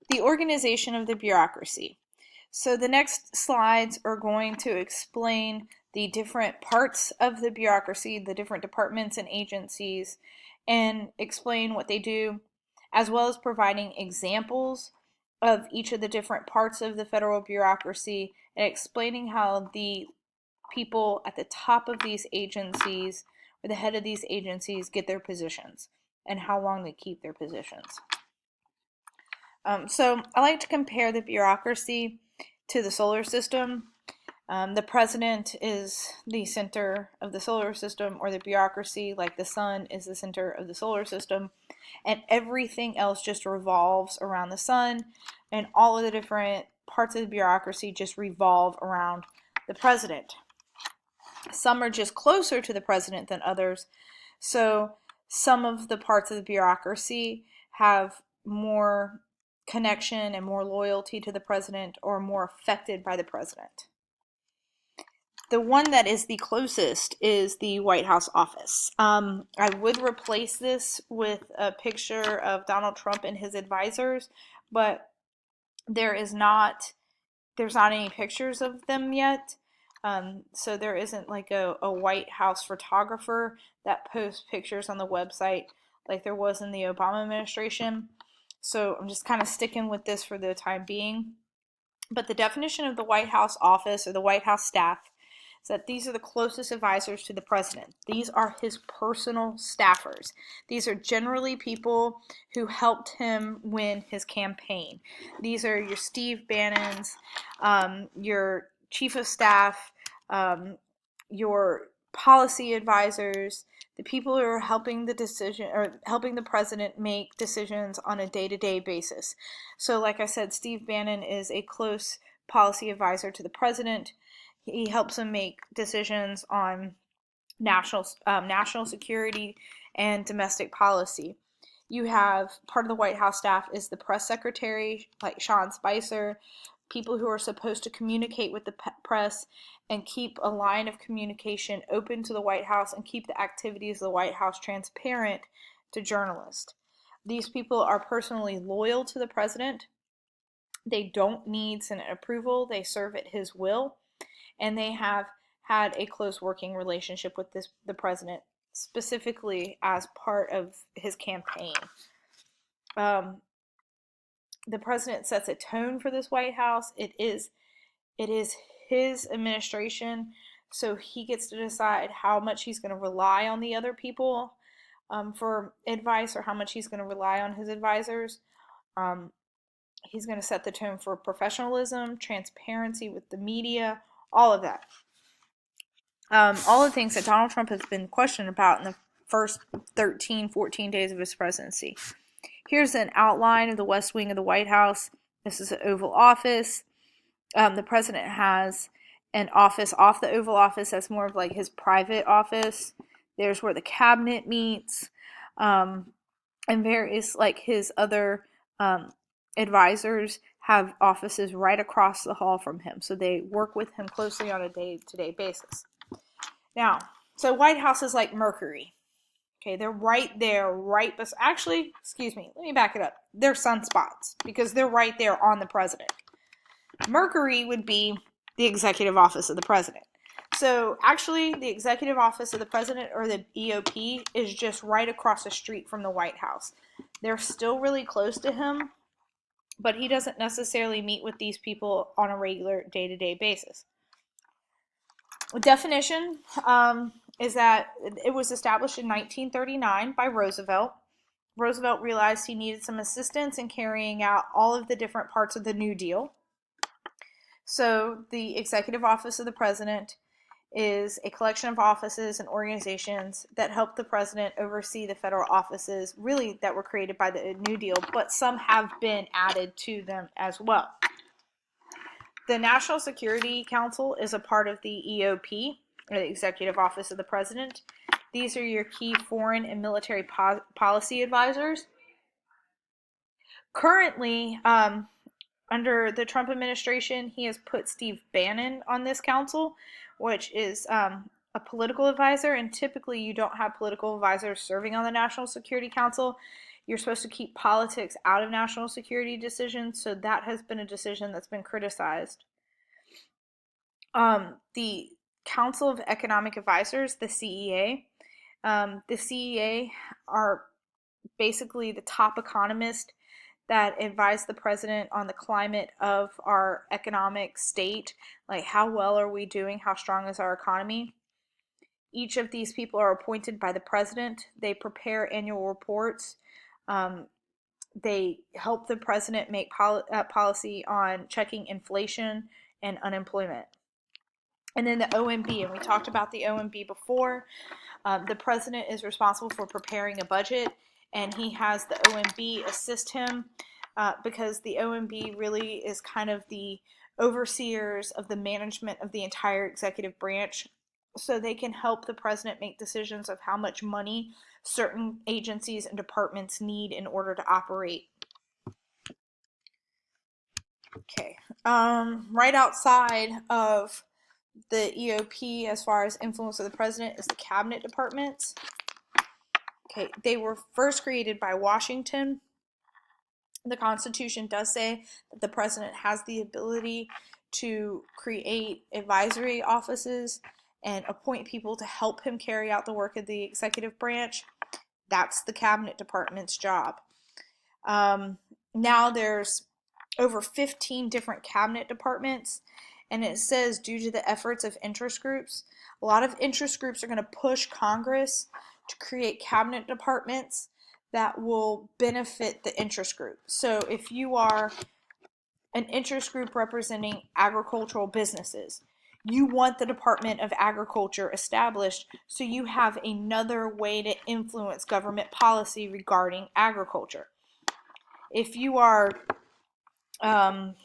The organization of the bureaucracy. So the next slides are going to explain the different parts of the bureaucracy, the different departments and agencies, and explain what they do, as well as providing examples of each of the different parts of the federal bureaucracy and explaining how the people at the top of these agencies or the head of these agencies get their positions and how long they keep their positions. So I like to compare the bureaucracy to the solar system. The president is the center of the solar system, or the bureaucracy, like the sun, is the center of the solar system, and everything else just revolves around the sun, and all of the different parts of the bureaucracy just revolve around the president. Some are just closer to the president than others, so some of the parts of the bureaucracy have more connection and more loyalty to the president, or more affected by the president. The one that is the closest is the White House office. I would replace this with a picture of Donald Trump and his advisors, but there's not any pictures of them yet. So there isn't like a White House photographer that posts pictures on the website like there was in the Obama administration. So I'm just kind of sticking with this for the time being. But the definition of the White House office or the White House staff is that these are the closest advisors to the president. These are his personal staffers. These are generally people who helped him win his campaign. These are your Steve Bannons, your chief of staff, your policy advisors, the people who are helping the president make decisions on a day-to-day basis. So like I said, Steve Bannon is a close policy advisor to the president. He helps him make decisions on national security and domestic policy. You have part of the White House staff is the press secretary, like Sean Spicer, people who are supposed to communicate with the press and keep a line of communication open to the White House and keep the activities of the White House transparent to journalists. These people are personally loyal to the president. They don't need Senate approval. They serve at his will, and they have had a close working relationship with the president, specifically as part of his campaign. The president sets a tone for this White House. It is his administration, so he gets to decide how much he's going to rely on the other people for advice, or how much he's going to rely on his advisors. He's going to set the tone for professionalism, transparency with the media, all of that. All the things that Donald Trump has been questioned about in the first 13, 14 days of his presidency. Here's an outline of the West Wing of the White House. This is the Oval Office. The president has an office off the Oval Office that's more of like his private office. There's where the cabinet meets, and various like his other advisors have offices right across the hall from him, so they work with him closely on a day-to-day basis. Now, so White House is like Mercury. Okay, they're right there, actually, excuse me, let me back it up. They're sunspots because they're right there on the president. Mercury would be the executive office of the president. So actually, the executive office of the president, or the EOP, is just right across the street from the White House. They're still really close to him, but he doesn't necessarily meet with these people on a regular day-to-day basis. The definition is that it was established in 1939 by Roosevelt. Roosevelt realized he needed some assistance in carrying out all of the different parts of the New Deal. So the executive office of the president is a collection of offices and organizations that help the president oversee the federal offices, really, that were created by the New Deal, but some have been added to them as well. The National Security Council is a part of the EOP, or the Executive Office of the President. These are your key foreign and military policy advisors. Currently, under the Trump administration, he has put Steve Bannon on this council, which is a political advisor, and typically you don't have political advisors serving on the National Security Council. You're supposed to keep politics out of national security decisions, so that has been a decision that's been criticized. The Council of Economic Advisors, the CEA are basically the top economists that advise the president on the climate of our economic state, like how well are we doing, how strong is our economy. Each of these people are appointed by the president. They prepare annual reports. They help the president make policy on checking inflation and unemployment. And then the OMB, and we talked about the OMB before. The president is responsible for preparing a budget, and he has the OMB assist him because the OMB really is kind of the overseers of the management of the entire executive branch. So they can help the president make decisions of how much money certain agencies and departments need in order to operate. Okay, right outside of the EOP as far as influence of the president is the cabinet departments. Okay, they were first created by Washington. The Constitution does say that the president has the ability to create advisory offices and appoint people to help him carry out the work of the executive branch. That's the cabinet department's job. Now there's over 15 different cabinet departments, and it says due to the efforts of interest groups, a lot of interest groups are going to push Congress to create cabinet departments that will benefit the interest group. So if you are an interest group representing agricultural businesses, you want the Department of Agriculture established so you have another way to influence government policy regarding agriculture. If you are an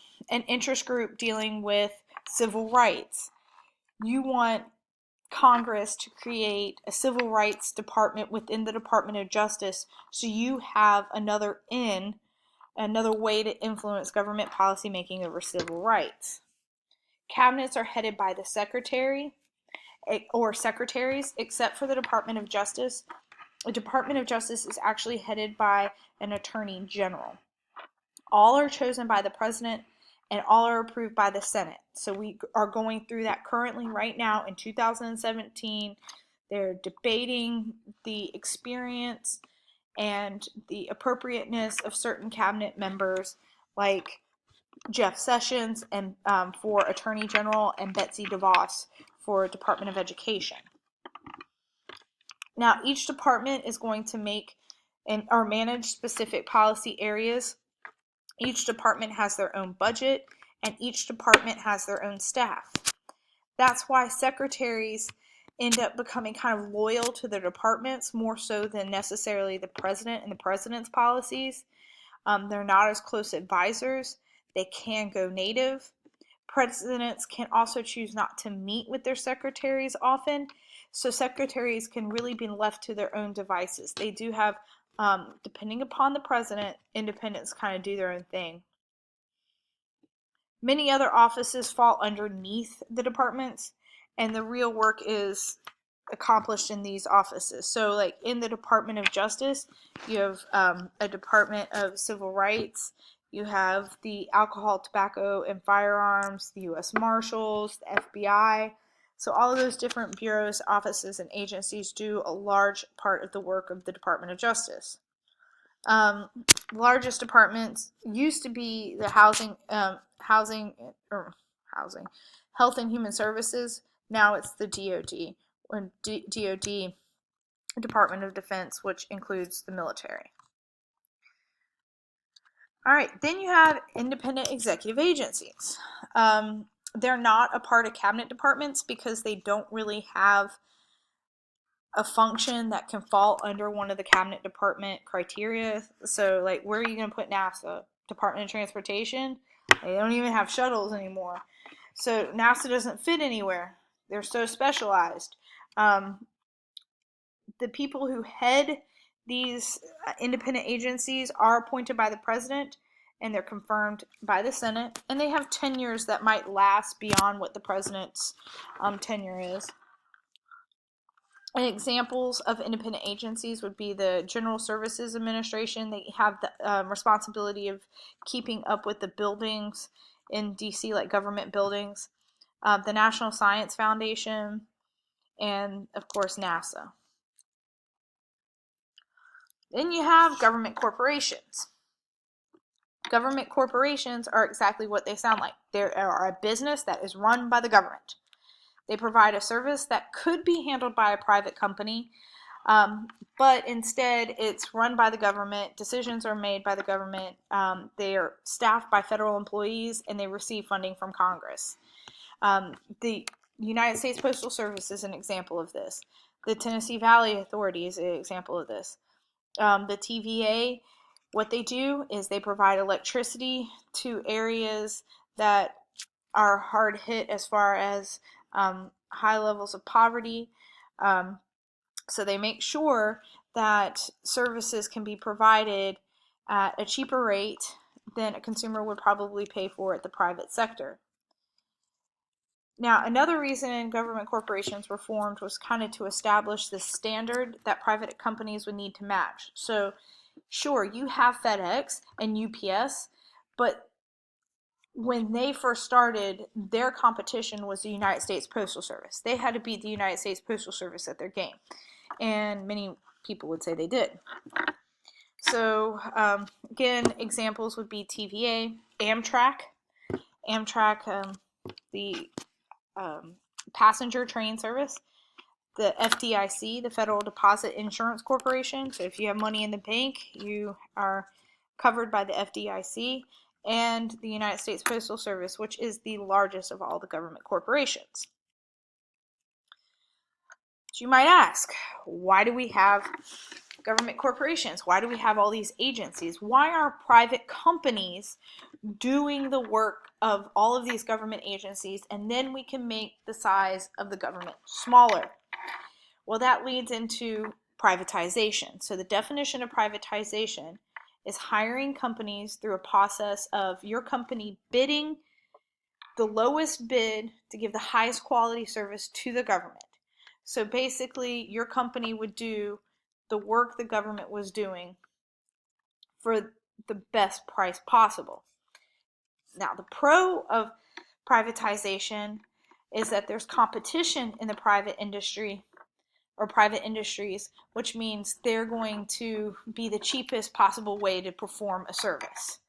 interest group dealing with civil rights, you want Congress to create a civil rights department within the Department of Justice so you have another way to influence government policy making over civil rights. Cabinets are headed by the secretary or secretaries, except for the Department of Justice. The Department of Justice is actually headed by an attorney general. All are chosen by the president and all are approved by the Senate. So we are going through that currently right now in 2017. They're debating the experience and the appropriateness of certain cabinet members like Jeff Sessions and for Attorney General and Betsy DeVos for Department of Education. Now each department is going to make or manage specific policy areas. Each department has their own budget, and each department has their own staff. That's why secretaries end up becoming kind of loyal to their departments more so than necessarily the president and the president's policies. They're not as close advisors. They can go native. Presidents can also choose not to meet with their secretaries often, so secretaries can really be left to their own devices. They do have depending upon the president, independents kind of do their own thing. Many other offices fall underneath the departments, and the real work is accomplished in these offices. So like in the Department of Justice, you have a Department of Civil Rights, you have the Alcohol, Tobacco, and Firearms, the U.S. Marshals, the FBI. So all of those different bureaus, offices, and agencies do a large part of the work of the Department of Justice. Largest departments used to be the Health and Human Services. Now it's the DoD, or DoD, Department of Defense, which includes the military. All right, then you have independent executive agencies. They're not a part of cabinet departments because they don't really have a function that can fall under one of the cabinet department criteria. So like, where are you going to put NASA? Department of Transportation? They don't even have shuttles anymore. So NASA doesn't fit anywhere. They're so specialized. The people who head these independent agencies are appointed by the president, and they're confirmed by the Senate, and they have tenures that might last beyond what the president's tenure is. And examples of independent agencies would be the General Services Administration. They have the responsibility of keeping up with the buildings in DC, like government buildings, the National Science Foundation, and of course NASA. Then you have government corporations. Government corporations are exactly what they sound like. They are a business that is run by the government. They provide a service that could be handled by a private company, but instead it's run by the government. Decisions are made by the government. They are staffed by federal employees, and they receive funding from Congress. The United States Postal Service is an example of this. The Tennessee Valley Authority is an example of this. The TVA, what they do is they provide electricity to areas that are hard hit as far as high levels of poverty. So they make sure that services can be provided at a cheaper rate than a consumer would probably pay for at the private sector. Now, another reason government corporations were formed was kind of to establish the standard that private companies would need to match. So, sure, you have FedEx and UPS, but when they first started, their competition was the United States Postal Service. They had to beat the United States Postal Service at their game, and many people would say they did. So, again, examples would be TVA, Amtrak, the passenger train service, the FDIC, the Federal Deposit Insurance Corporation. So if you have money in the bank, you are covered by the FDIC, and the United States Postal Service, which is the largest of all the government corporations. So you might ask, why do we have government corporations? Why do we have all these agencies? Why are private companies doing the work of all of these government agencies, and then we can make the size of the government smaller? Well, that leads into privatization. So the definition of privatization is hiring companies through a process of your company bidding the lowest bid to give the highest quality service to the government. So basically, your company would do the work the government was doing for the best price possible. Now, the pro of privatization is that there's competition in the private industry or private industries, which means they're going to be the cheapest possible way to perform a service.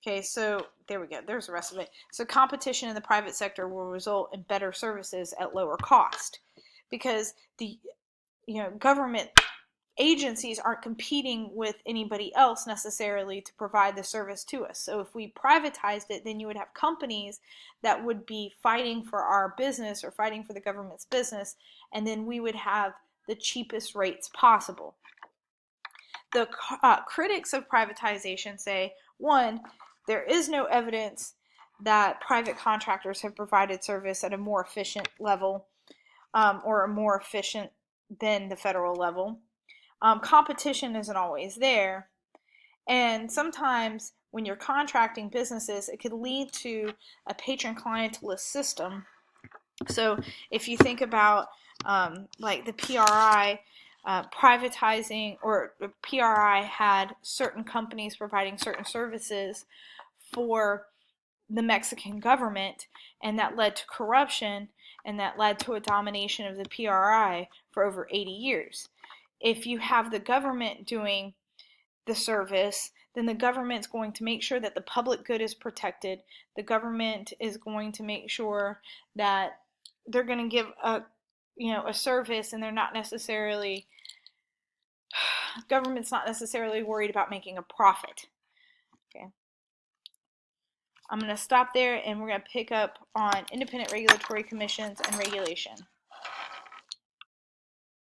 Okay, so there we go. There's the rest of it. So competition in the private sector will result in better services at lower cost, because the government agencies aren't competing with anybody else necessarily to provide the service to us. So if we privatized it, then you would have companies that would be fighting for our business or fighting for the government's business, and then we would have the cheapest rates possible. The critics of privatization say, one, there is no evidence that private contractors have provided service at a more efficient level or more efficient than the federal level. Competition isn't always there, and sometimes when you're contracting businesses, it could lead to a patron-clientelist system. So if you think about like the PRI privatizing, or PRI had certain companies providing certain services for the Mexican government, and that led to corruption, and that led to a domination of the PRI for over 80 years. If you have the government doing the service, then the government's going to make sure that the public good is protected. The government is going to make sure that they're going to give a service, and they're not necessarily, government's not necessarily worried about making a profit. Okay. I'm going to stop there, and we're going to pick up on independent regulatory commissions and regulation.